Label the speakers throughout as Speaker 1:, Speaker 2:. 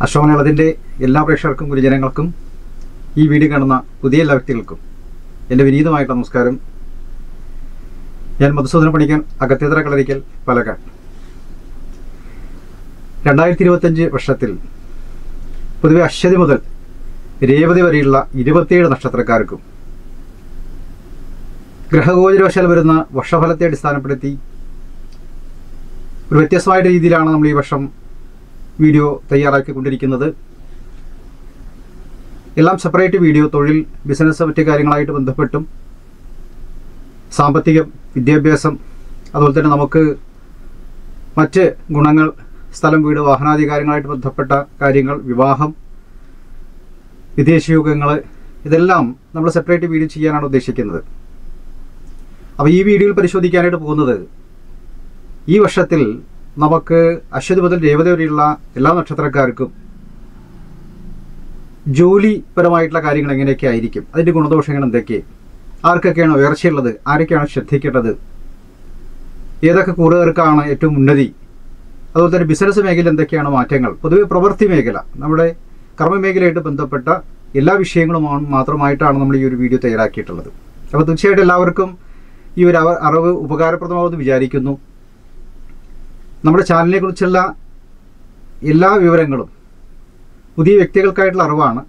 Speaker 1: അശ്വമലയാളത്തിൻ്റെ എല്ലാ പ്രേക്ഷകർക്കും ഗുരുജനങ്ങൾക്കും ഈ വീഡിയോ കാണുന്ന പുതിയ എല്ലാ വ്യക്തികൾക്കും എൻ്റെ വിനീതമായിട്ടുള്ള നമസ്കാരം. ഞാൻ മധുസൂദന പണിക്കൻ, അകത്തേതര കളരിക്കൽ, പാലക്കാട്. 2025 വർഷത്തിൽ പൊതുവെ അശ്വതി മുതൽ രേവതി വരെയുള്ള 27 നക്ഷത്രക്കാർക്കും ഗ്രഹഗോചരവശാൽ വരുന്ന വർഷഫലത്തെ അടിസ്ഥാനപ്പെടുത്തി ഒരു വ്യത്യസ്തമായ രീതിയിലാണ് നമ്മൾ ഈ വർഷം വീഡിയോ തയ്യാറാക്കിക്കൊണ്ടിരിക്കുന്നത്. എല്ലാം സെപ്പറേറ്റ് വീഡിയോ, തൊഴിൽ, ബിസിനസ്, മറ്റു കാര്യങ്ങളായിട്ട് ബന്ധപ്പെട്ടും സാമ്പത്തികം, വിദ്യാഭ്യാസം, അതുപോലെ തന്നെ നമുക്ക് മറ്റ് ഗുണങ്ങൾ, സ്ഥലം, വീട്, വാഹനാദി കാര്യങ്ങളായിട്ട് ബന്ധപ്പെട്ട കാര്യങ്ങൾ, വിവാഹം, വിദേശയോഗങ്ങൾ, ഇതെല്ലാം നമ്മൾ സെപ്പറേറ്റ് വീഡിയോ ചെയ്യാനാണ് ഉദ്ദേശിക്കുന്നത്. അപ്പോൾ ഈ വീഡിയോയിൽ പരിശോധിക്കാനായിട്ട് പോകുന്നത് ഈ വർഷത്തിൽ നമുക്ക് അശ്വതി മുതൽ രേവതി വരെയുള്ള എല്ലാ നക്ഷത്രക്കാർക്കും ജോലിപരമായിട്ടുള്ള കാര്യങ്ങൾ എങ്ങനെയൊക്കെ ആയിരിക്കും, അതിൻ്റെ ഗുണദോഷങ്ങൾ എന്തൊക്കെ, ആർക്കൊക്കെയാണ് ഉയർച്ചയുള്ളത്, ആരൊക്കെയാണ് ശ്രദ്ധിക്കേണ്ടത്, ഏതൊക്കെ കൂറുകാർക്കാണ് ഏറ്റവും ഉന്നതി, അതുപോലെ തന്നെ ബിസിനസ് മേഖല എന്തൊക്കെയാണ് മാറ്റങ്ങൾ, പൊതുവെ പ്രവൃത്തി മേഖല, നമ്മുടെ കർമ്മമേഖലയായിട്ട് ബന്ധപ്പെട്ട എല്ലാ വിഷയങ്ങളും മാത്രമായിട്ടാണ് നമ്മൾ ഈ ഒരു വീഡിയോ തയ്യാറാക്കിയിട്ടുള്ളത്. അപ്പോൾ തീർച്ചയായിട്ടും എല്ലാവർക്കും ഈ ഒരു അറിവ് ഉപകാരപ്രദമാവുമെന്ന് വിചാരിക്കുന്നു. നമ്മുടെ ചാനലിനെ കുറിച്ചുള്ള എല്ലാ വിവരങ്ങളും പുതിയ വ്യക്തികൾക്കായിട്ടുള്ള അറിവാണ്.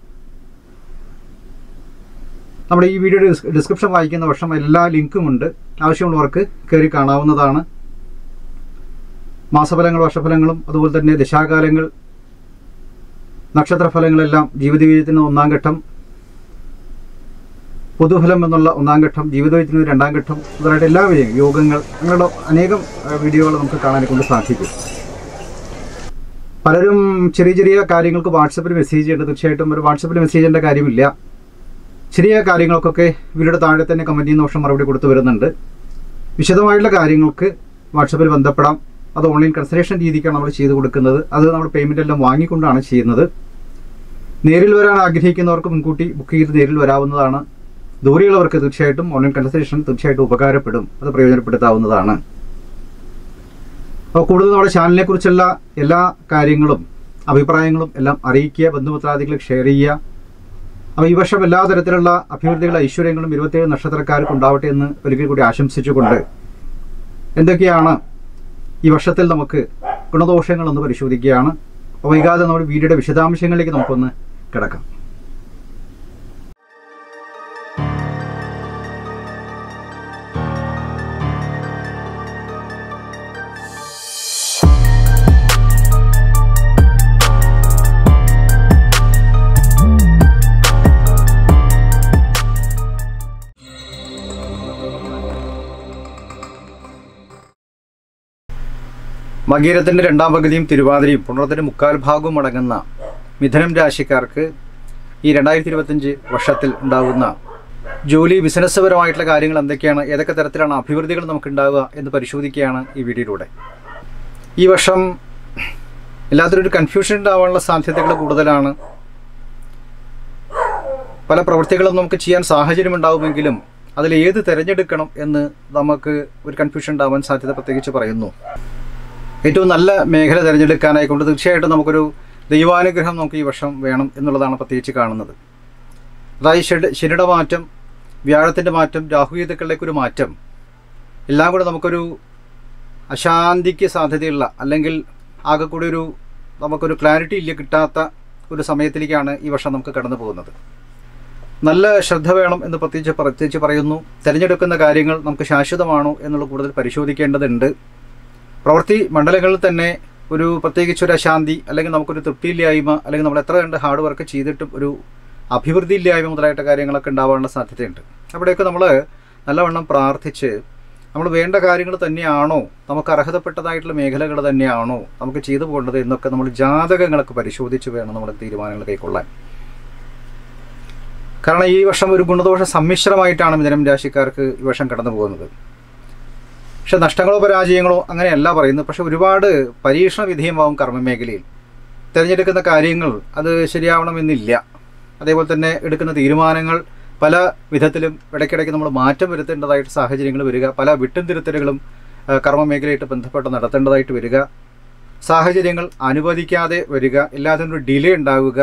Speaker 1: നമ്മുടെ ഈ വീഡിയോയുടെ ഡിസ്ക്രിപ്ഷൻ വായിക്കുന്ന വർഷം എല്ലാ ലിങ്കുമുണ്ട്, ആവശ്യമുള്ളവർക്ക് കയറി കാണാവുന്നതാണ്. മാസഫലങ്ങൾ, വർഷഫലങ്ങളും, അതുപോലെ തന്നെ ദശാകാലങ്ങൾ, നക്ഷത്രഫലങ്ങളെല്ലാം, ജീവിതത്തിന് 1-ാം ഘട്ടം, പൊതുഫലം എന്നുള്ള 1-ാം ഘട്ടം, ജീവിതത്തിന് 2-ാം ഘട്ടം, മുതലായിട്ട് എല്ലാ വിജയം, യോഗങ്ങൾ, അങ്ങനെയുള്ള അനേകം വീഡിയോകൾ നമുക്ക് കാണാനെ കൊണ്ട് സാധിക്കും. പലരും ചെറിയ ചെറിയ കാര്യങ്ങൾക്ക് വാട്സപ്പിൽ മെസ്സേജ് ചെയ്യേണ്ടത്, തീർച്ചയായിട്ടും ഒരു വാട്സപ്പിൽ മെസ്സേജ് ചെയ്യേണ്ട കാര്യമില്ല. ചെറിയ കാര്യങ്ങൾക്കൊക്കെ ഇവരുടെ താഴെ തന്നെ കമൻറ്റ് ചെയ്യുന്ന വർഷം മറുപടി കൊടുത്തു വരുന്നുണ്ട്. വിശദമായിട്ടുള്ള കാര്യങ്ങൾക്ക് വാട്സപ്പിൽ ബന്ധപ്പെടാം. അത് ഓൺലൈൻ കൺസൾട്ടേഷൻ രീതിക്കാണ് നമ്മൾ ചെയ്ത് കൊടുക്കുന്നത്. അത് നമ്മൾ പേയ്മെൻ്റ് എല്ലാം വാങ്ങിക്കൊണ്ടാണ് ചെയ്യുന്നത്. നേരിൽ വരാൻ ആഗ്രഹിക്കുന്നവർക്ക് മുൻകൂട്ടി ബുക്ക് ചെയ്ത് നേരിൽ വരാവുന്നതാണ്. ദൂരെയുള്ളവർക്ക് തീർച്ചയായിട്ടും ഓൺലൈൻ കൺസൾട്ടേഷൻ തീർച്ചയായിട്ടും ഉപകാരപ്പെടും, അത് പ്രയോജനപ്പെടുത്താവുന്നതാണ്. അപ്പോൾ കൂടുതൽ നമ്മുടെ ചാനലിനെ കുറിച്ചുള്ള എല്ലാ കാര്യങ്ങളും അഭിപ്രായങ്ങളും എല്ലാം അറിയിക്കുക, ബന്ധുമിത്രാദികളെ ഷെയർ ചെയ്യുക. അപ്പോൾ ഈ വർഷം എല്ലാ തരത്തിലുള്ള അഭിവൃദ്ധികളും ഐശ്വര്യങ്ങളും 27 നക്ഷത്രക്കാർക്ക് ഉണ്ടാവട്ടെ എന്ന് ഒരിക്കൽ കൂടി ആശംസിച്ചുകൊണ്ട് എന്തൊക്കെയാണ് ഈ വർഷത്തിൽ നമുക്ക് ഗുണദോഷങ്ങളൊന്ന് പരിശോധിക്കുകയാണ്. അപ്പോൾ വൈകാതെ നമ്മുടെ വീഡിയോയുടെ വിശദാംശങ്ങളിലേക്ക് നമുക്കൊന്ന് കിടക്കാം. മകീരത്തിൻ്റെ 2-ാം പകുതിയും തിരുവാതിരയും പുണർത്തിൻ്റെ 3/4 ഭാഗവും അടങ്ങുന്ന മിഥുനം രാശിക്കാർക്ക് ഈ 2025 വർഷത്തിൽ ഉണ്ടാകുന്ന ജോലി, ബിസിനസ് പരമായിട്ടുള്ള കാര്യങ്ങൾ എന്തൊക്കെയാണ്, ഏതൊക്കെ തരത്തിലാണ് അഭിവൃദ്ധികൾ നമുക്കുണ്ടാവുക എന്ന് പരിശോധിക്കുകയാണ് ഈ വീഡിയോയിലൂടെ. ഈ വർഷം എല്ലാത്തിനും ഒരു കൺഫ്യൂഷൻ ഉണ്ടാവാനുള്ള സാധ്യതകൾ കൂടുതലാണ്. പല പ്രവൃത്തികളും നമുക്ക് ചെയ്യാൻ സാഹചര്യം ഉണ്ടാവുമെങ്കിലും അതിൽ ഏത് തിരഞ്ഞെടുക്കണം എന്ന് നമുക്ക് ഒരു കൺഫ്യൂഷൻ ഉണ്ടാവാൻ സാധ്യത പ്രത്യേകിച്ച് പറയുന്നു. ഏറ്റവും നല്ല മേഖല തിരഞ്ഞെടുക്കാനായിക്കൊണ്ട് തീർച്ചയായിട്ടും നമുക്കൊരു ദൈവാനുഗ്രഹം നമുക്ക് ഈ വർഷം വേണം എന്നുള്ളതാണ് പ്രത്യേകിച്ച് കാണുന്നത്. അതായത് ശനിയുടെ മാറ്റം, വ്യാഴത്തിൻ്റെ മാറ്റം, രാഹുകേതുക്കളിലേക്കൊരു മാറ്റം, എല്ലാം കൂടെ നമുക്കൊരു അശാന്തിക്ക് സാധ്യതയുള്ള, അല്ലെങ്കിൽ ആകെ കൂടി നമുക്കൊരു ക്ലാരിറ്റി ഇല്ല, കിട്ടാത്ത ഒരു സമയത്തിലേക്കാണ് ഈ വർഷം നമുക്ക് കടന്നു പോകുന്നത്. നല്ല ശ്രദ്ധ വേണം എന്ന് പ്രത്യേകിച്ച് പറയുന്നു. തിരഞ്ഞെടുക്കുന്ന കാര്യങ്ങൾ നമുക്ക് ശാശ്വതമാണോ എന്നുള്ളത് കൂടുതൽ പരിശോധിക്കേണ്ടതുണ്ട്. പ്രവൃത്തി മണ്ഡലങ്ങളിൽ തന്നെ ഒരു പ്രത്യേകിച്ചൊരു അശാന്തി, അല്ലെങ്കിൽ നമുക്കൊരു തൃപ്തിയില്ലായ്മ, അല്ലെങ്കിൽ നമ്മൾ എത്ര കണ്ട് ഹാർഡ് വർക്ക് ചെയ്തിട്ടും ഒരു അഭിവൃദ്ധി ഇല്ലായ്മ മുതലായിട്ട് കാര്യങ്ങളൊക്കെ ഉണ്ടാവാനുള്ള സാധ്യതയുണ്ട്. അവിടെയൊക്കെ നമ്മൾ നല്ലവണ്ണം പ്രാർത്ഥിച്ച് നമ്മൾ വേണ്ട കാര്യങ്ങൾ തന്നെയാണോ, നമുക്ക് അർഹതപ്പെട്ടതായിട്ടുള്ള മേഖലകൾ തന്നെയാണോ നമുക്ക് ചെയ്തു പോകേണ്ടത് എന്നൊക്കെ നമ്മൾ ജാതകങ്ങളൊക്കെ പരിശോധിച്ച് വേണം നമ്മൾ തീരുമാനങ്ങൾ കൈക്കൊള്ളാൻ. കാരണം ഈ വർഷം ഒരു ഗുണദോഷ സമ്മിശ്രമായിട്ടാണ് മിഥുനം രാശിക്കാർക്ക് ഈ വർഷം കടന്നു പോകുന്നത്. പക്ഷെ നഷ്ടങ്ങളോ പരാജയങ്ങളോ അങ്ങനെയല്ല പറയുന്നത്. പക്ഷെ ഒരുപാട് പരീക്ഷണ വിധേയമാവും കർമ്മമേഖലയിൽ. തിരഞ്ഞെടുക്കുന്ന കാര്യങ്ങൾ അത് ശരിയാവണമെന്നില്ല. അതേപോലെ തന്നെ എടുക്കുന്ന തീരുമാനങ്ങൾ പല വിധത്തിലും ഇടയ്ക്കിടയ്ക്ക് നമ്മൾ മാറ്റം വരുത്തേണ്ടതായിട്ട് സാഹചര്യങ്ങൾ വരിക, പല വിട്ടും തിരുത്തലുകളും കർമ്മമേഖലയായിട്ട് ബന്ധപ്പെട്ട് നടത്തേണ്ടതായിട്ട് വരിക. സാഹചര്യങ്ങൾ അനുവദിക്കാതെ വരിക, എല്ലാത്തിനും ഒരു ഡിലേ ഉണ്ടാവുക,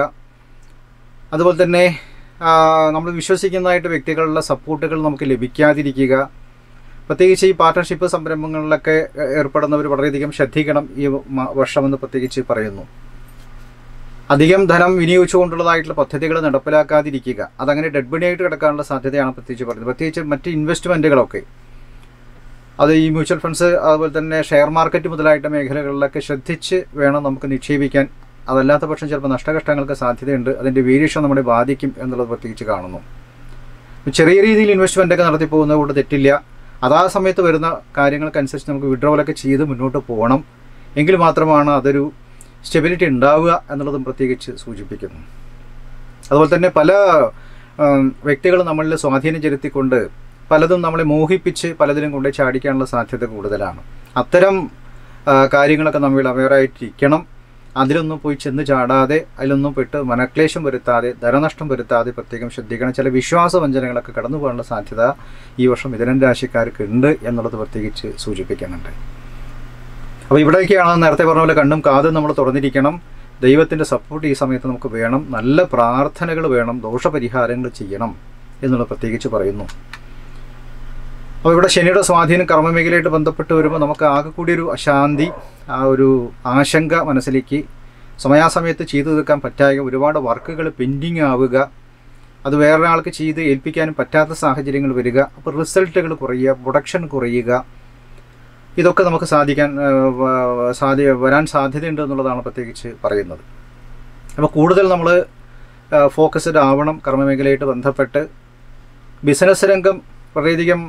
Speaker 1: അതുപോലെ തന്നെ നമ്മൾ വിശ്വസിക്കുന്നതായിട്ട് വ്യക്തികളുടെ സപ്പോർട്ടുകൾ നമുക്ക് ലഭിക്കാതിരിക്കുക. പ്രത്യേകിച്ച് ഈ പാർട്ട്ണർഷിപ്പ് സംരംഭങ്ങളിലൊക്കെ ഏർപ്പെടുന്നവർ വളരെയധികം ശ്രദ്ധിക്കണം ഈ വർഷമെന്ന് പ്രത്യേകിച്ച് പറയുന്നു. അധികം ധനം വിനിയോഗിച്ചുകൊണ്ടുള്ളതായിട്ടുള്ള പദ്ധതികൾ നടപ്പിലാക്കാതിരിക്കുക, അതങ്ങനെ ഡെഡ് ബഡിയായിട്ട് കിടക്കാനുള്ള സാധ്യതയാണ് പ്രത്യേകിച്ച് പറയുന്നത്. പ്രത്യേകിച്ച് മറ്റ് ഇൻവെസ്റ്റ്മെൻറ്റുകളൊക്കെ, അത് ഈ മ്യൂച്വൽ ഫണ്ട്സ് അതുപോലെ തന്നെ ഷെയർ മാർക്കറ്റ് മുതലായിട്ട് മേഖലകളിലൊക്കെ ശ്രദ്ധിച്ച് വേണം നമുക്ക് നിക്ഷേപിക്കാൻ. അതല്ലാത്ത പക്ഷം ചിലപ്പോൾ നഷ്ടകഷ്ടങ്ങൾക്ക് സാധ്യതയുണ്ട്, അതിൻ്റെ വേരിയേഷൻ നമ്മളെ ബാധിക്കും എന്നുള്ളത് പ്രത്യേകിച്ച് കാണുന്നു. ചെറിയ രീതിയിൽ ഇൻവെസ്റ്റ്മെൻറ്റൊക്കെ നടത്തി പോകുന്നത് കൊണ്ട് തെറ്റില്ല. അതാ സമയത്ത് വരുന്ന കാര്യങ്ങൾക്കനുസരിച്ച് നമുക്ക് വിഡ്രോവലൊക്കെ ചെയ്ത് മുന്നോട്ട് പോകണം. എങ്കിൽ മാത്രമാണ് അതൊരു സ്റ്റെബിലിറ്റി ഉണ്ടാവുക എന്നുള്ളതും പ്രത്യേകിച്ച് സൂചിപ്പിക്കുന്നു. അതുപോലെ തന്നെ പല വ്യക്തികൾ നമ്മളിൽ സ്വാധീനം ചെലുത്തിക്കൊണ്ട് പലതും നമ്മളെ മോഹിപ്പിച്ച് പലതിനും കൊണ്ട് ചാടിക്കാനുള്ള സാധ്യത കൂടുതലാണ്. അത്തരം കാര്യങ്ങളൊക്കെ നമ്മൾ അവെയറായിട്ടിരിക്കണം. അതിലൊന്നും പോയി ചെന്ന് ചാടാതെ, അതിലൊന്നും പെട്ട് മനക്ലേശം വരുത്താതെ, ധനനഷ്ടം വരുത്താതെ പ്രത്യേകം ശ്രദ്ധിക്കണം. ചില വിശ്വാസവഞ്ചനകളൊക്കെ കടന്നു പോകാനുള്ള സാധ്യത ഈ വർഷം മിഥുനം രാശിക്കാർക്ക് ഉണ്ട് എന്നുള്ളത് പ്രത്യേകിച്ച് സൂചിപ്പിക്കുന്നുണ്ട്. അപ്പോൾ ഇവിടേക്കാണ് നേരത്തെ പറഞ്ഞ പോലെ കണ്ണും കാതും നമ്മൾ തുറന്നിരിക്കണം. ദൈവത്തിൻ്റെ സപ്പോർട്ട് ഈ സമയത്ത് നമുക്ക് വേണം, നല്ല പ്രാർത്ഥനകൾ വേണം, ദോഷപരിഹാരങ്ങൾ ചെയ്യണം എന്നുള്ളത് പ്രത്യേകിച്ച് പറയുന്നു. അപ്പോൾ ഇവിടെ ശനിയുടെ സ്വാധീനം കർമ്മമേഖലയായിട്ട് ബന്ധപ്പെട്ട് വരുമ്പോൾ നമുക്ക് ആകെ കൂടി ഒരു അശാന്തി, ആ ഒരു ആശങ്ക മനസ്സിലേക്ക് സമയാസമയത്ത് ചെയ്തു തീർക്കാൻ പറ്റാതെ ഒരുപാട് വർക്കുകൾ പെൻഡിങ് ആവുക, അത് വേറൊരാൾക്ക് ചെയ്ത് ഏൽപ്പിക്കാനും പറ്റാത്ത സാഹചര്യങ്ങൾ വരിക, അപ്പോൾ റിസൾട്ടുകൾ കുറയുക, പ്രൊഡക്ഷൻ കുറയുക, ഇതൊക്കെ നമുക്ക് വരാൻ സാധ്യതയുണ്ട് എന്നുള്ളതാണ് പ്രത്യേകിച്ച് പറയുന്നത്. അപ്പോൾ കൂടുതൽ നമ്മൾ ഫോക്കസ്ഡ് ആവണം കർമ്മമേഖലയായിട്ട് ബന്ധപ്പെട്ട്. ബിസിനസ് രംഗം വളരെയധികം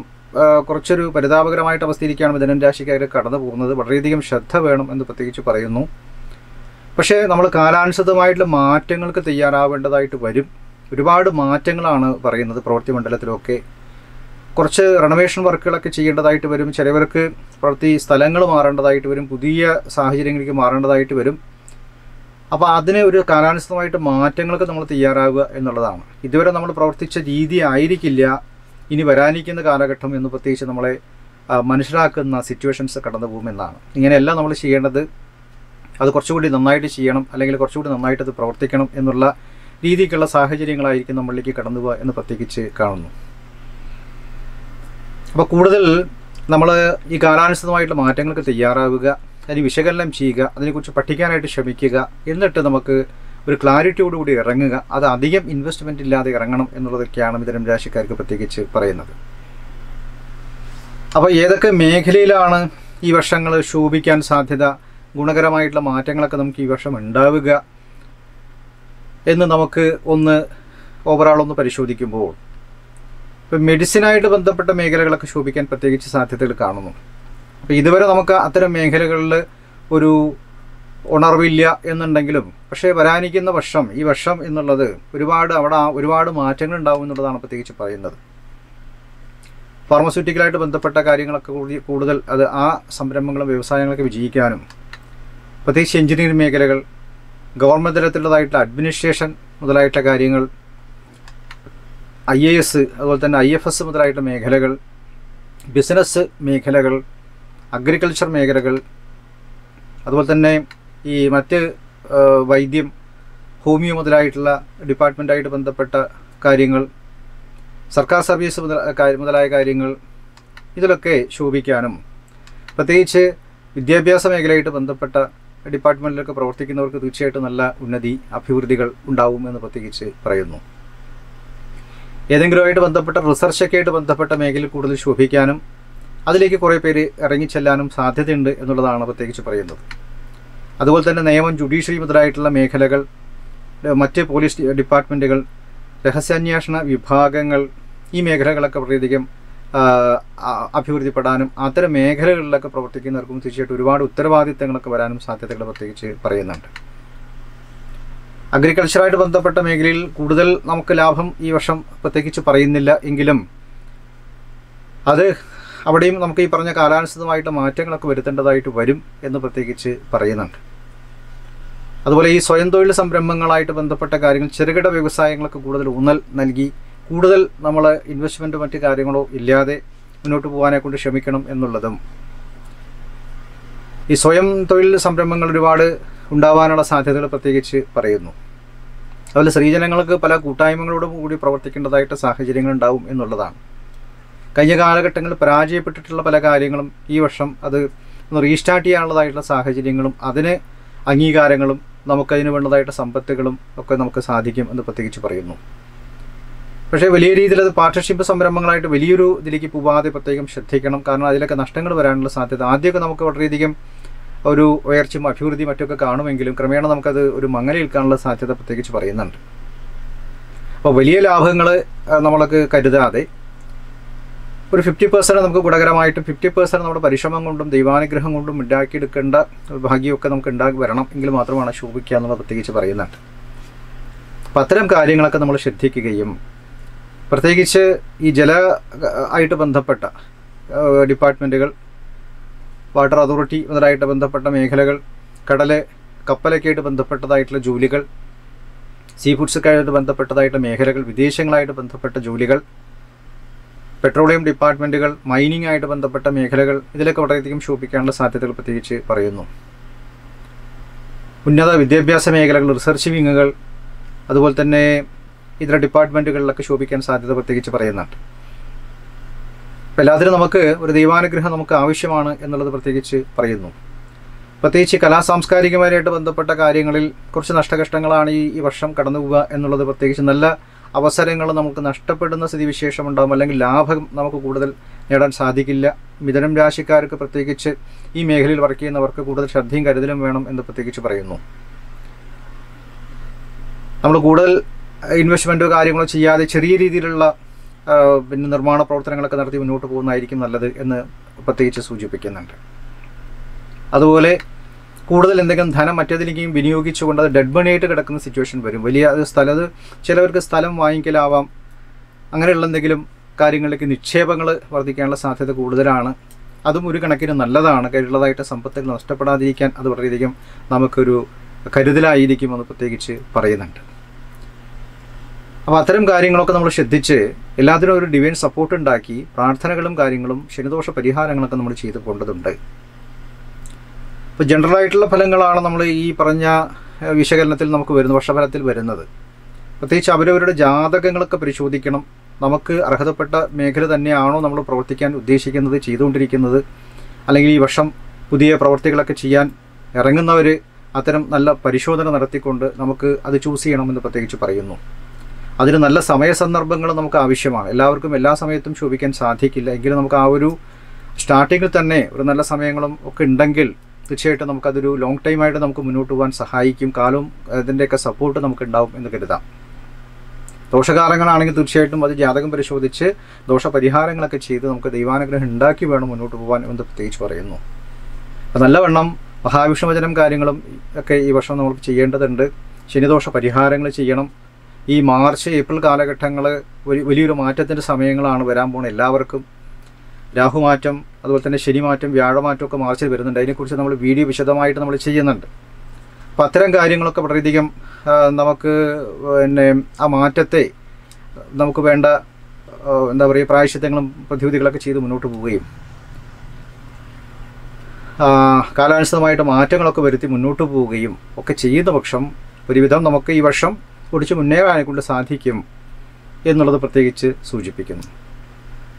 Speaker 1: കുറച്ചൊരു പരിതാപകരമായിട്ട് അവസ്ഥയിലേക്കാണ് മിഥുനം രാശിക്കാർ കടന്നു പോകുന്നത്. വളരെയധികം ശ്രദ്ധ വേണം എന്ന് പ്രത്യേകിച്ച് പറയുന്നു. പക്ഷേ നമ്മൾ കാലാനുസൃതമായിട്ടുള്ള മാറ്റങ്ങൾക്ക് തയ്യാറാവേണ്ടതായിട്ട് വരും. ഒരുപാട് മാറ്റങ്ങളാണ് പറയുന്നത് പ്രവൃത്തി മണ്ഡലത്തിലൊക്കെ. കുറച്ച് റെനോവേഷൻ വർക്കുകളൊക്കെ ചെയ്യേണ്ടതായിട്ട് വരും. ചിലവർക്ക് പ്രവൃത്തി സ്ഥലങ്ങൾ മാറേണ്ടതായിട്ട് വരും, പുതിയ സാഹചര്യങ്ങളിലേക്ക് മാറേണ്ടതായിട്ട് വരും. അപ്പോൾ അതിന് ഒരു കാലാനുസൃതമായിട്ട് മാറ്റങ്ങൾക്ക് നമ്മൾ തയ്യാറാവുക എന്നുള്ളതാണ്. ഇതുവരെ നമ്മൾ പ്രവർത്തിച്ച രീതി ആയിരിക്കില്ല ഇനി വരാനിരിക്കുന്ന കാലഘട്ടം എന്ന് പ്രത്യേകിച്ച് നമ്മളെ മനസ്സിലാക്കുന്ന സിറ്റുവേഷൻസ് കടന്നു പോകുമെന്നാണ്. ഇങ്ങനെയല്ല നമ്മൾ ചെയ്യേണ്ടത്, അത് കുറച്ചുകൂടി നന്നായിട്ട് ചെയ്യണം, അല്ലെങ്കിൽ കുറച്ചുകൂടി നന്നായിട്ട് അത് പ്രവർത്തിക്കണം എന്നുള്ള രീതിക്കുള്ള സാഹചര്യങ്ങളായിരിക്കും നമ്മളിലേക്ക് കടന്നു പോകുക എന്ന് പ്രത്യേകിച്ച് കാണുന്നു. അപ്പോൾ കൂടുതൽ നമ്മൾ ഈ കാലാനുസൃതമായിട്ടുള്ള മാറ്റങ്ങൾക്ക് തയ്യാറാവുക, അതിന് വിശകലനം ചെയ്യുക, അതിനെക്കുറിച്ച് പഠിക്കാനായിട്ട് ശ്രമിക്കുക, എന്നിട്ട് നമുക്ക് ഒരു ക്ലാരിറ്റിയോടുകൂടി ഇറങ്ങുക. അത് അധികം ഇൻവെസ്റ്റ്മെൻറ്റ് ഇല്ലാതെ ഇറങ്ങണം എന്നുള്ളതൊക്കെയാണ് മിഥുനം രാശിക്കാർക്ക് പ്രത്യേകിച്ച് പറയുന്നത്. അപ്പോൾ ഏതൊക്കെ മേഖലയിലാണ് ഈ വർഷങ്ങൾ ശോഭിക്കാൻ സാധ്യത, ഗുണകരമായിട്ടുള്ള മാറ്റങ്ങളൊക്കെ നമുക്ക് ഈ വർഷം ഉണ്ടാവുക എന്ന് നമുക്ക് ഓവറാൾ ഒന്ന് പരിശോധിക്കുമ്പോൾ, ഇപ്പം മെഡിസിനായിട്ട് ബന്ധപ്പെട്ട മേഖലകളൊക്കെ ശോഭിക്കാൻ പ്രത്യേകിച്ച് സാധ്യതകൾ കാണുന്നു. അപ്പോൾ ഇതുവരെ നമുക്ക് അത്തരം മേഖലകളിൽ ഒരു ഉണർവില്ല എന്നുണ്ടെങ്കിലും, പക്ഷേ വരാനിരിക്കുന്ന വർഷം, ഈ വർഷം എന്നുള്ളത് ഒരുപാട് മാറ്റങ്ങൾ ഉണ്ടാവും എന്നുള്ളതാണ് പ്രത്യേകിച്ച് പറയുന്നത്. ഫാർമസ്യൂട്ടിക്കലായിട്ട് ബന്ധപ്പെട്ട കാര്യങ്ങളൊക്കെ കൂടുതൽ അത് ആ സംരംഭങ്ങളും വ്യവസായങ്ങളൊക്കെ വിജയിക്കാനും, പ്രത്യേകിച്ച് എഞ്ചിനീയറിംഗ് മേഖലകൾ, ഗവൺമെൻറ് തലത്തിലുള്ളതായിട്ടുള്ള അഡ്മിനിസ്ട്രേഷൻ മുതലായിട്ടുള്ള കാര്യങ്ങൾ, IAS അതുപോലെ തന്നെ IFS മുതലായിട്ടുള്ള മേഖലകൾ, ബിസിനസ് മേഖലകൾ, അഗ്രികൾച്ചർ മേഖലകൾ, അതുപോലെ തന്നെ ഈ മറ്റ് വൈദ്യം, ഹോമിയോ മുതലായിട്ടുള്ള ഡിപ്പാർട്ട്മെൻറ്റായിട്ട് ബന്ധപ്പെട്ട കാര്യങ്ങൾ, സർക്കാർ സർവീസ് മുതലായ കാര്യങ്ങൾ, ഇതിലൊക്കെ ശോഭിക്കാനും, പ്രത്യേകിച്ച് വിദ്യാഭ്യാസ മേഖലയായിട്ട് ബന്ധപ്പെട്ട ഡിപ്പാർട്ട്മെൻറ്റിലൊക്കെ പ്രവർത്തിക്കുന്നവർക്ക് തീർച്ചയായിട്ടും നല്ല ഉന്നതി, അഭിവൃദ്ധികൾ ഉണ്ടാവുമെന്ന് പ്രത്യേകിച്ച് പറയുന്നു. ഏതെങ്കിലുമായിട്ട് ബന്ധപ്പെട്ട റിസർച്ചൊക്കെ ആയിട്ട് ബന്ധപ്പെട്ട മേഖലയിൽ കൂടുതൽ ശോഭിക്കാനും അതിലേക്ക് കുറേ പേര് ഇറങ്ങിച്ചെല്ലാനും സാധ്യതയുണ്ട് എന്നുള്ളതാണ് പ്രത്യേകിച്ച് പറയുന്നത്. അതുപോലെ തന്നെ നിയമം, ജുഡീഷ്യറി മുതലായിട്ടുള്ള മേഖലകൾ, മറ്റ് പോലീസ് ഡിപ്പാർട്ട്മെൻറ്റുകൾ, രഹസ്യാന്വേഷണ വിഭാഗങ്ങൾ, ഈ മേഖലകളൊക്കെ വളരെയധികം അഭിവൃദ്ധിപ്പെടാനും അത്തരം മേഖലകളിലൊക്കെ പ്രവർത്തിക്കുന്നവർക്കും തീർച്ചയായിട്ടും ഒരുപാട് ഉത്തരവാദിത്തങ്ങളൊക്കെ വരാനും സാധ്യതകൾ പ്രത്യേകിച്ച് പറയുന്നുണ്ട്. അഗ്രികൾച്ചറായിട്ട് ബന്ധപ്പെട്ട മേഖലയിൽ കൂടുതൽ നമുക്ക് ലാഭം ഈ വർഷം പ്രത്യേകിച്ച് പറയുന്നില്ല എങ്കിലും അത് അവിടെയും നമുക്ക് ഈ പറഞ്ഞ കാലാനുസൃതമായിട്ട് മാറ്റങ്ങളൊക്കെ വരുത്തേണ്ടതായിട്ട് വരും എന്ന് പ്രത്യേകിച്ച് പറയുന്നുണ്ട്. അതുപോലെ ഈ സ്വയം തൊഴിൽ സംരംഭങ്ങളായിട്ട് ബന്ധപ്പെട്ട കാര്യങ്ങൾ, ചെറുകിട വ്യവസായങ്ങളൊക്കെ കൂടുതൽ ഊന്നൽ നൽകി കൂടുതൽ നമ്മൾ ഇൻവെസ്റ്റ്മെൻറ്റ് മറ്റ് കാര്യങ്ങളോ ഇല്ലാതെ മുന്നോട്ട് പോകാനെ കൊണ്ട് ശ്രമിക്കണം എന്നുള്ളതും, ഈ സ്വയം തൊഴിൽ സംരംഭങ്ങൾ ഒരുപാട് ഉണ്ടാവാനുള്ള സാധ്യതകൾ പ്രത്യേകിച്ച് പറയുന്നു. അതുപോലെ സ്ത്രീജനങ്ങൾക്ക് പല കൂട്ടായ്മകളോടും കൂടി പ്രവർത്തിക്കേണ്ടതായിട്ട് സാഹചര്യങ്ങൾ ഉണ്ടാവും എന്നുള്ളതാണ്. കഴിഞ്ഞ കാലഘട്ടങ്ങളിൽ പരാജയപ്പെട്ടിട്ടുള്ള പല കാര്യങ്ങളും ഈ വർഷം അത് ഒന്ന് റീസ്റ്റാർട്ട് ചെയ്യാനുള്ളതായിട്ടുള്ള സാഹചര്യങ്ങളും അതിന് അംഗീകാരങ്ങളും നമുക്കതിന് വേണ്ടതായിട്ട് സമ്പത്തുകളും ഒക്കെ നമുക്ക് സാധിക്കും എന്ന് പ്രത്യേകിച്ച് പറയുന്നു. പക്ഷേ വലിയ രീതിയിൽ അത് പാർട്ട്ണർഷിപ്പ് സംരംഭങ്ങളായിട്ട് വലിയൊരു ഇതിലേക്ക് പോവാതെ പ്രത്യേകം ശ്രദ്ധിക്കണം. കാരണം അതിലൊക്കെ നഷ്ടങ്ങൾ വരാനുള്ള സാധ്യത. ആദ്യമൊക്കെ നമുക്ക് വളരെയധികം ഒരു ഉയർച്ചയും അഭിവൃദ്ധി മറ്റൊക്കെ കാണുമെങ്കിലും ക്രമേണ നമുക്കത് ഒരു മങ്ങലേൽക്കാനുള്ള സാധ്യത പ്രത്യേകിച്ച് പറയുന്നുണ്ട്. അപ്പോൾ വലിയ ലാഭങ്ങൾ നമ്മൾക്ക് കരുതാതെ ഒരു 50% നമുക്ക് ഗുണകരമായിട്ടും 50% നമ്മുടെ പരിശ്രമം കൊണ്ടും ദൈവാനുഗ്രഹം കൊണ്ടും ഉണ്ടാക്കിയെടുക്കേണ്ട ഭാഗ്യമൊക്കെ നമുക്ക് ഉണ്ടാക്കി വരണം എങ്കിൽ മാത്രമാണ് ശോഭിക്കുക എന്നുള്ളത് പ്രത്യേകിച്ച് പറയുന്നുണ്ട്. അപ്പം അത്തരം കാര്യങ്ങളൊക്കെ നമ്മൾ ശ്രദ്ധിക്കുകയും പ്രത്യേകിച്ച് ഈ ജല ആയിട്ട് ബന്ധപ്പെട്ട ഡിപ്പാർട്ട്മെൻറ്റുകൾ, വാട്ടർ അതോറിറ്റി മുതലായിട്ട് ബന്ധപ്പെട്ട മേഖലകൾ, കപ്പലൊക്കെ ആയിട്ട് ബന്ധപ്പെട്ടതായിട്ടുള്ള ജോലികൾ, സീ ഫുഡ്സൊക്കെ ആയിട്ട് ബന്ധപ്പെട്ടതായിട്ട് മേഖലകൾ, വിദേശങ്ങളായിട്ട് ബന്ധപ്പെട്ട ജോലികൾ, പെട്രോളിയം ഡിപ്പാർട്ട്മെൻറ്റുകൾ, മൈനിങ് ആയിട്ട് ബന്ധപ്പെട്ട മേഖലകൾ, ഇതിലൊക്കെ വളരെയധികം ശോഭിക്കാനുള്ള സാധ്യതകൾ പ്രത്യേകിച്ച് പറയുന്നു. ഉന്നത വിദ്യാഭ്യാസ മേഖലകൾ, റിസർച്ച് വിങ്ങുകൾ, അതുപോലെ തന്നെ ഇതര ഡിപ്പാർട്ട്മെൻറ്റുകളിലൊക്കെ ശോഭിക്കാൻ സാധ്യത പ്രത്യേകിച്ച് പറയുന്നുണ്ട്. അപ്പോൾ എല്ലാത്തിനും നമുക്ക് ഒരു ദൈവാനുഗ്രഹം നമുക്ക് ആവശ്യമാണ് എന്നുള്ളത് പ്രത്യേകിച്ച് പറയുന്നു. പ്രത്യേകിച്ച് കലാസാംസ്കാരികമായിട്ട് ബന്ധപ്പെട്ട കാര്യങ്ങളിൽ കുറച്ച് നഷ്ടകഷ്ടങ്ങളാണ് ഈ വർഷം കടന്നു പോവുക എന്നുള്ളത്. പ്രത്യേകിച്ച് നല്ല അവസരങ്ങൾ നമുക്ക് നഷ്ടപ്പെടുന്ന സ്ഥിതിവിശേഷം ഉണ്ടാകും, അല്ലെങ്കിൽ ലാഭം നമുക്ക് കൂടുതൽ നേടാൻ സാധിക്കില്ല. മിഥുനം രാശിക്കാർക്ക് പ്രത്യേകിച്ച് ഈ മേഖലയിൽ വർക്ക് ചെയ്യുന്നവർക്ക് കൂടുതൽ ശ്രദ്ധയും കരുതലും വേണം എന്ന് പ്രത്യേകിച്ച് പറയുന്നു. നമ്മൾ കൂടുതൽ ഇൻവെസ്റ്റ്മെൻറ്റോ കാര്യങ്ങളോ ചെയ്യാതെ ചെറിയ രീതിയിലുള്ള പിന്നെ നിർമ്മാണ പ്രവർത്തനങ്ങളൊക്കെ നടത്തി മുന്നോട്ട് പോകുന്നതായിരിക്കും നല്ലത് എന്ന് പ്രത്യേകിച്ച് സൂചിപ്പിക്കുന്നുണ്ട്. അതുപോലെ കൂടുതൽ എന്തെങ്കിലും ധനം മറ്റേതിലേക്കും വിനിയോഗിച്ചുകൊണ്ട് അത് ഡെഡ് മണിയായിട്ട് കിടക്കുന്ന സിറ്റുവേഷൻ വരും. വലിയ ചിലവർക്ക് സ്ഥലം വാങ്ങിക്കലാവാം, അങ്ങനെയുള്ള എന്തെങ്കിലും കാര്യങ്ങളിലേക്ക് നിക്ഷേപങ്ങൾ വർദ്ധിക്കാനുള്ള സാധ്യത കൂടുതലാണ്. അതും ഒരു കണക്കിന് നല്ലതാണ്. കയ്യിലുള്ളതായിട്ട് സമ്പത്തുകൾ നഷ്ടപ്പെടാതിരിക്കാൻ അത് വളരെയധികം നമുക്കൊരു കരുതലായിരിക്കുമെന്ന് പ്രത്യേകിച്ച് പറയുന്നുണ്ട്. അപ്പോൾ അത്തരം കാര്യങ്ങളൊക്കെ നമ്മൾ ശ്രദ്ധിച്ച് എല്ലാത്തിനും ഒരു ഡിവൈൻ സപ്പോർട്ട് ഉണ്ടാക്കി പ്രാർത്ഥനകളും കാര്യങ്ങളും ശനിദോഷ പരിഹാരങ്ങളൊക്കെ നമ്മൾ ചെയ്തു പോകേണ്ടതുണ്ട്. ഇപ്പോൾ ജനറലായിട്ടുള്ള ഫലങ്ങളാണ് നമ്മൾ ഈ പറഞ്ഞ വിശകലനത്തിൽ നമുക്ക് വർഷഫലത്തിൽ വരുന്നത്. പ്രത്യേകിച്ച് അവരവരുടെ ജാതകങ്ങളൊക്കെ പരിശോധിക്കണം. നമുക്ക് അർഹതപ്പെട്ട മേഖല തന്നെയാണോ നമ്മൾ പ്രവർത്തിക്കാൻ ഉദ്ദേശിക്കുന്നത്, ചെയ്തുകൊണ്ടിരിക്കുന്നത്, അല്ലെങ്കിൽ ഈ വർഷം പുതിയ പ്രവർത്തികളൊക്കെ ചെയ്യാൻ ഇറങ്ങുന്നവർ അത്തരം നല്ല പരിശോധന നടത്തിക്കൊണ്ട് നമുക്ക് അത് ചൂസ് ചെയ്യണമെന്ന് പ്രത്യേകിച്ച് പറയുന്നു. അതിന് നല്ല സമയസന്ദർഭങ്ങൾ നമുക്ക് ആവശ്യമാണ്. എല്ലാവർക്കും എല്ലാ സമയത്തും ശോഭിക്കാൻ സാധിക്കില്ല. എങ്കിലും നമുക്ക് ആ ഒരു സ്റ്റാർട്ടിങ്ങിൽ തന്നെ ഒരു നല്ല സമയങ്ങളും ഒക്കെ ഉണ്ടെങ്കിൽ തീർച്ചയായിട്ടും നമുക്കതൊരു ലോങ് ടൈമായിട്ട് നമുക്ക് മുന്നോട്ട് പോകാൻ സഹായിക്കും. കാലവും അതിൻ്റെയൊക്കെ സപ്പോർട്ട് നമുക്ക് ഉണ്ടാവും എന്ന് കരുതാം. ദോഷകാലങ്ങളാണെങ്കിൽ തീർച്ചയായിട്ടും അത് ജാതകം പരിശോധിച്ച് ദോഷപരിഹാരങ്ങളൊക്കെ ചെയ്ത് നമുക്ക് ദൈവാനുഗ്രഹം ഉണ്ടാക്കി വേണം മുന്നോട്ട് പോകാൻ എന്ന് പ്രത്യേകിച്ച് പറയുന്നു. അപ്പം നല്ലവണ്ണം മഹാവിഷ്ണുവചനം കാര്യങ്ങളും ഒക്കെ ഈ വർഷം നമുക്ക് ചെയ്യേണ്ടതുണ്ട്. ശനിദോഷ പരിഹാരങ്ങൾ ചെയ്യണം. ഈ മാർച്ച് ഏപ്രിൽ കാലഘട്ടങ്ങൾ വലിയൊരു മാറ്റത്തിൻ്റെ സമയങ്ങളാണ് വരാൻ പോകുന്നത് എല്ലാവർക്കും. രാഹുമാറ്റം, അതുപോലെ തന്നെ ശനിമാറ്റം, വ്യാഴമാറ്റമൊക്കെ മാർച്ചിൽ വരുന്നുണ്ട്. അതിനെക്കുറിച്ച് നമ്മൾ വീഡിയോ വിശദമായിട്ട് നമ്മൾ ചെയ്യുന്നുണ്ട്. അപ്പോൾ അത്തരം കാര്യങ്ങളൊക്കെ വളരെയധികം നമുക്ക് പിന്നെ ആ മാറ്റത്തെ നമുക്ക് വേണ്ട എന്താ പറയുക പ്രായശ്ചിത്തങ്ങളും പ്രതിവിധികളൊക്കെ ചെയ്ത് മുന്നോട്ട് പോവുകയും കാലാനുസൃതമായിട്ട് മാറ്റങ്ങളൊക്കെ വരുത്തി മുന്നോട്ട് പോവുകയും ഒക്കെ ചെയ്യുന്ന പക്ഷം ഒരുവിധം നമുക്ക് ഈ വർഷം കുറിച്ച് മുന്നേറാനെ കൊണ്ട് സാധിക്കും എന്നുള്ളത് പ്രത്യേകിച്ച് സൂചിപ്പിക്കുന്നു.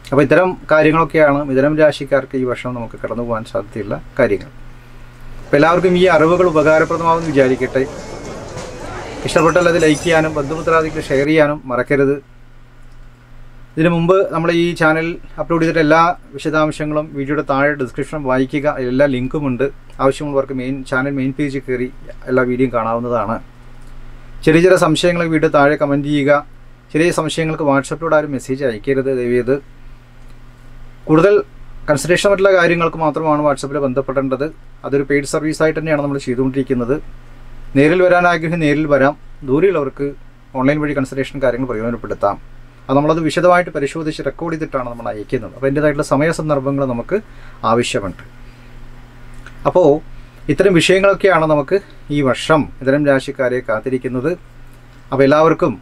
Speaker 1: അപ്പോൾ ഇത്തരം കാര്യങ്ങളൊക്കെയാണ് മിഥുനം രാശിക്കാർക്ക് ഈ വർഷം നമുക്ക് കടന്നു പോകാൻ സാധ്യതയുള്ള കാര്യങ്ങൾ. അപ്പോൾ എല്ലാവർക്കും ഈ അറിവുകൾ ഉപകാരപ്രദമാകുമെന്ന് വിചാരിക്കട്ടെ. ഇഷ്ടപ്പെട്ടാൽ അത് ലൈക്ക് ചെയ്യാനും ബന്ധുമിത്രാദിക്ക് ഷെയർ ചെയ്യാനും മറക്കരുത്. ഇതിനു മുമ്പ് നമ്മൾ ഈ ചാനൽ അപ്ലോഡ് ചെയ്തിട്ട് എല്ലാ വിശദാംശങ്ങളും വീഡിയോയുടെ താഴെ ഡിസ്ക്രിപ്ഷൻ വായിക്കുക. എല്ലാ ലിങ്കുമുണ്ട്. ആവശ്യമുള്ളവർക്ക് ചാനൽ മെയിൻ പേജിൽ കയറി എല്ലാ വീഡിയോയും കാണാവുന്നതാണ്. ചെറിയ ചെറിയ സംശയങ്ങൾ വീഡിയോ താഴെ കമൻറ്റ് ചെയ്യുക. ചെറിയ സംശയങ്ങൾക്ക് വാട്സപ്പിലൂടെ ആരും മെസ്സേജ് അയക്കരുത് ദയവേത്. കൂടുതൽ കൺസിഡറേഷൻ ആയിട്ടുള്ള കാര്യങ്ങൾക്ക് മാത്രമാണ് വാട്സപ്പിൽ ബന്ധപ്പെടേണ്ടത്. അതൊരു പെയ്ഡ് സർവീസായിട്ട് തന്നെയാണ് നമ്മൾ ചെയ്തുകൊണ്ടിരിക്കുന്നത്. നേരിൽ വരാൻ ആഗ്രഹം നേരിൽ വരാം. ദൂരെയുള്ളവർക്ക് ഓൺലൈൻ വഴി കൺസിഡറേഷൻ കാര്യങ്ങൾ പ്രയോജനപ്പെടുത്താം. അത് നമ്മളത് വിശദമായിട്ട് പരിശോധിച്ച് റെക്കോർഡ് ചെയ്തിട്ടാണ് നമ്മൾ അയക്കുന്നത്. അപ്പോൾ അതിൻ്റേതായിട്ടുള്ള സമയ സന്ദർഭങ്ങൾ നമുക്ക് ആവശ്യമുണ്ട്. അപ്പോൾ ഇത്തരം വിഷയങ്ങളൊക്കെയാണ് നമുക്ക് ഈ വർഷം മിഥുനം രാശിക്കാരെ കാത്തിരിക്കുന്നത്. അപ്പോൾ എല്ലാവർക്കും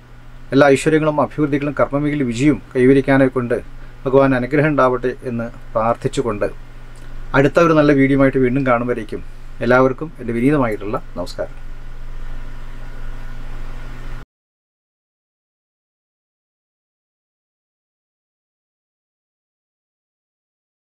Speaker 1: എല്ലാ ഐശ്വര്യങ്ങളും അഭിവൃദ്ധികളും കർമ്മമേഖല വിജയവും കൈവരിക്കാനെ കൊണ്ട് ഭഗവാൻ അനുഗ്രഹം ഉണ്ടാവട്ടെ എന്ന് പ്രാർത്ഥിച്ചുകൊണ്ട് അടുത്ത ഒരു നല്ല വീഡിയോ ആയിട്ട് വീണ്ടും കാണുമ്പോഴേക്കും എല്ലാവർക്കും എൻ്റെ വിനീതമായിട്ടുള്ള നമസ്കാരം.